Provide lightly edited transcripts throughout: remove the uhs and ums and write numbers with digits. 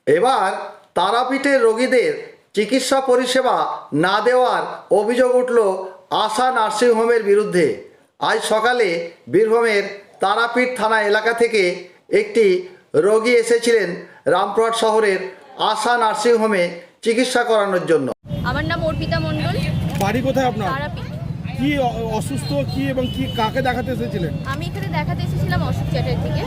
এবার তারাপীঠের রোগীদের চিকিৎসা পরিষেবা না দেওয়ার অভিযোগ উঠল আশা নার্সিংহোমের বিরুদ্ধে। আজ সকালে বীরভূমের তারাপীঠ থানা এলাকা থেকে একটি রোগী এসেছিলেন রামপুরহাট শহরের আশা নার্সিংহোমে চিকিৎসা করানোর জন্য। আমার নাম অর্পিতা মণ্ডল। বাড়ি কোথায় আপনার? তারাপীঠ। কি অসুস্থ কি এবং কি কাকে দেখাতে এসেছিলেন? আমি এখানে দেখাতে এসেছিলাম অশোক চ্যাটার্জি থেকে,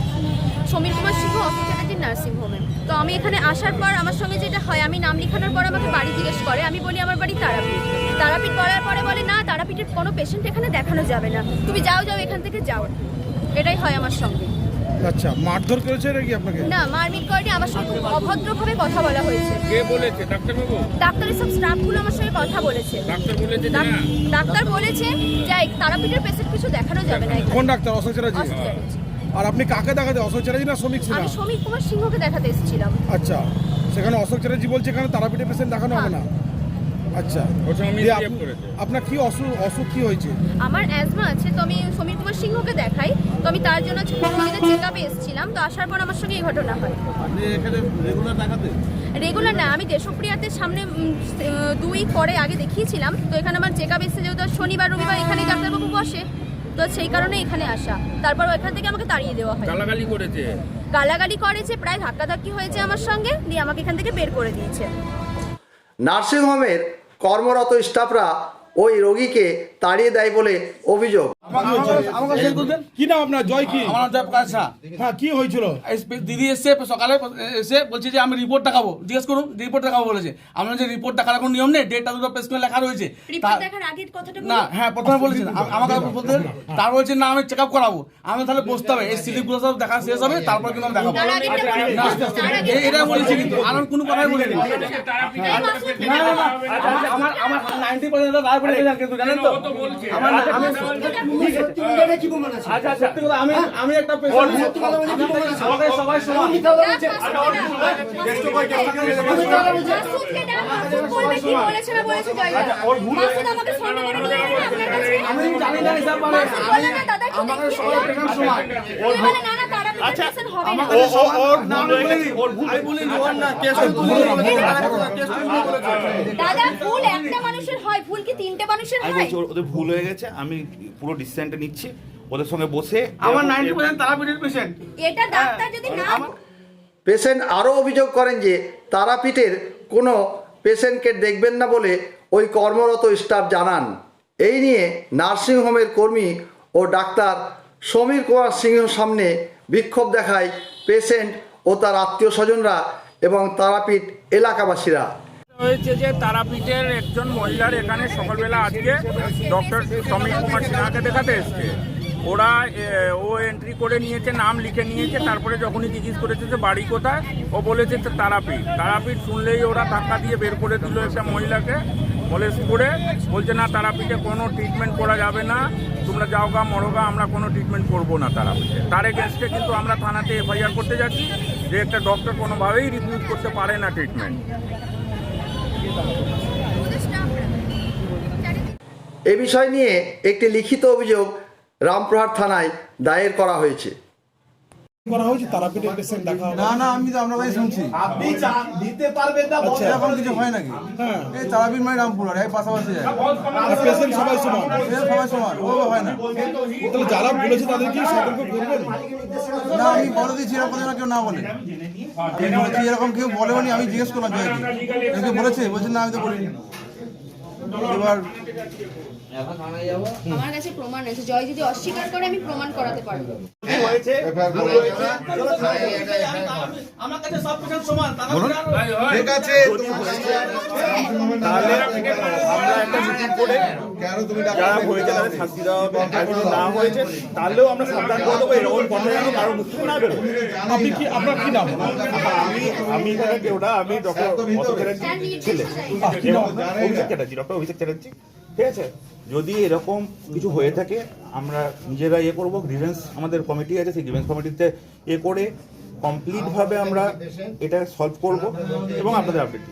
সমীর কুমার সিংহ অশোক চ্যাটার্জির নার্সিংহোমে। তো আমি এখানে আসার পর আমার সঙ্গে যেটা হয়, আমি নাম লেখানোর পর আমাকে বাড়ি জিজ্ঞেস করে, আমি বলি আমার বাড়ি তারাপীঠ। তারাপীঠ বলার পরে বলে না, তারাপীঠের কোনো পেশেন্ট এখানে দেখানো যাবে না, তুমি যাও এখান থেকে যাও। এটাই হয় আমার সঙ্গে। আচ্ছা, মারধর করেছে নাকি আপনাকে? না, মারপিট করেনি, আমার সঙ্গে খুব অভদ্রভাবে কথা বলা হয়েছে। কে বলেছে? ডাক্তারবাবু? ডাক্তারের সব স্টাফগুলো আমার সঙ্গে কথা বলেছে। ডাক্তার বলেছে না? ডাক্তার বলেছে যে তারাপীঠের পেশেন্ট কিছু দেখানো যাবে না। কোন ডাক্তার? অশোক চ্যাটার্জি। অশোক চ্যাটার্জি। আর আপনি কাকে দেখাতে? অশোক চ্যাটার্জি না সমীর সিনহা? আমি সমীর কুমার সিংহকে দেখাতে এসেছিলাম। আচ্ছা, সেখানে অশোক চ্যাটার্জি বলছে এখানে তারাপীঠের পেশেন্ট দেখানো হবে না। আচ্ছা, আপনার কি অসুখ কি হয়েছে? আমার অ্যাজমা আছে, তো আমি সমীর কুমার সিংহকে দেখাই। তো আমি তার জন্য চেক আপে এসেছিলাম। তো আসার পর আমার সঙ্গে এই ঘটনা হয়। আপনি এখানে রেগুলার দেখাতে? রেগুলার না, আমি দেশপ্রিয়াতে সামনে 2 পরে আগে দেখিয়েছিলাম। তো এখানে আমার চেক আপ এসেছে, যেহেতু শনিবার রবিবার এখানে ডাক্তারবাবু বসে, তো সেই কারণে এখানে আসা। তারপর এখান থেকে আমাকে তাড়িয়ে দেওয়া হয়। গালাগালি করেছে, প্রায় ধাক্কাধাক্কি হয়েছে আমার সঙ্গে, দিয়ে আমাকে এখান থেকে বের করে দিয়েছে। নার্সিংহোমের কর্মরত স্টাফরা ওই রোগীকে তাড়িয়ে দেয় বলে অভিযোগ। কি নাম আপনার? জয় কি? আমার নাম জয়প্রকাশ ঝা। হ্যাঁ, কি হয়েছিল? দিদি এসে সকালে এসে বলছে যে আমি রিপোর্ট দেখাবো, জিজ্ঞেস করুন রিপোর্ট দেখাবো বলেছে। আমরা যে রিপোর্ট দেখার কোনো নিয়ম নেই, ডেটটা দুটো প্রেসক্রিপশনে লেখা রয়েছে। রিপোর্ট দেখার আগের কথাটা না, হ্যাঁ প্রথমে বলেছেন আমাকে বলতে, তার বলছে না আমি চেক আপ করাবো। আমি তাহলে বসতে হবে, এই স্লিপগুলো সব দেখা শেষ হবে, তারপর কিন্তু আমি দেখাবো। এটা বলেছি, কিন্তু আর কোনো কথাই বলিনি। আমার 90% রায় পড়ে গেছে, কিন্তু জানেন তো আমি একটা পেশেন্ট, সবাই সমান। আমি জানি না হিসাব, মানে আমাকে সবাই পেশেন্ট সমান। দাদা, ভুল একটা মানুষের হয়, ভুল কি 3টে মানুষের হয়? ওদের ভুল হয়ে গেছে, আমি পুরো ডিসিশনটা নিচ্ছি ওদের সঙ্গে বসে। আমার 90% তারাপীঠের পেশেন্ট। এটা ডাক্তার যদি না। পেশেন্ট আরও অভিযোগ করেন যে তারাপীঠের কোনো পেশেন্টকে দেখবেন না বলে ওই কর্মরত স্টাফ জানান। এই নিয়ে নার্সিংহোমের কর্মী ও ডাক্তার সমীর কুমার সিংহের সামনে বিক্ষোভ দেখায় পেশেন্ট ও তার আত্মীয় স্বজনরা এবং তারাপীঠ এলাকাবাসীরা। হয়েছে যে তারাপীঠের একজন মহিলার এখানে সকালবেলা আজকে ডক্টর সমীর কুমার সিনহাকে দেখাতে এসছে। ওরা ও এন্ট্রি করে নিয়েছে, নাম লিখে নিয়েছে। তারপরে যখনই জিজ্ঞেস করেছে যে বাড়ি কোথায়, ও বলেছে তারাপীঠ শুনলেই ওরা ধাক্কা দিয়ে বের করে দিল একটা মহিলাকে। বলছে না, তারাপীঠে কোনো ট্রিটমেন্ট করা যাবে না, তোমরা যাও গা মরোগা, আমরা কোনো ট্রিটমেন্ট করবো না তারাপীঠে। তার এগেনস্টে কিন্তু আমরা থানাতে এফআইআর করতে যাচ্ছি যে একটা ডক্টর কোনোভাবেই রিফিউজ করতে পারে না ট্রিটমেন্ট। এ বিষয় নিয়ে একটি লিখিত অভিযোগ রামপুরহাট থানায় দায়ের করা হয়েছে। তারাপীঠের পেশেন্ট দেখা হবে না? আমি তো আপনার কাছে শুনছি। আপনি দিতে পারবেন না, এরকম কিছু হয় নাকি? এই তারাপীঠ মানে রামপুরহাট এই পাশাপাশি যায়। পেশেন্ট সবাই সমান? সবাই সমান, ও হয় না। তাহলে যারা বলেছে তাদেরকে সতর্ক করবেন না? আমি বলে দিচ্ছি, এরকম যেন কেউ না বলে। আমি বলেছি, এরকম কেউ বলেনি। আমি জিজ্ঞেস করলাম জয়কে, কেউ বলেছে? বলছেন না, আমি তো বলিনি। এবার আমার কাছে প্রমাণ আছে, জয় যদি অস্বীকার করে আমি প্রমাণ করাতে পারবো। আমার কাছে সব পেশেন্ট সমান। ঠিক আছে, তাহলে আমরা একটা মিটিং করে যারা হয়েছে তাদের শাস্তি দেওয়া হবে, আর যদি না হয়েছে তাহলেও আমরা সাবধান করে দেবো এরকম কথা যেন কারো মুখ থেকে না বেরোয়। আপনি কি, আপনার কি নাম? আমি এখানে কেউ না, আমি ডক্টর অশোক চ্যাটার্জি ছেলে, ডক্টর অভিষেক চ্যাটার্জি। ঠিক আছে, যদি এরকম কিছু হয়ে থাকে আমরা নিজেরা করবো, গ্রিভেন্স আমাদের কমিটি আছে, সেই গ্রিভেন্স কমিটিতে করে কমপ্লিটভাবে আমরা এটা সলভ করব এবং আপনাদের আপডেট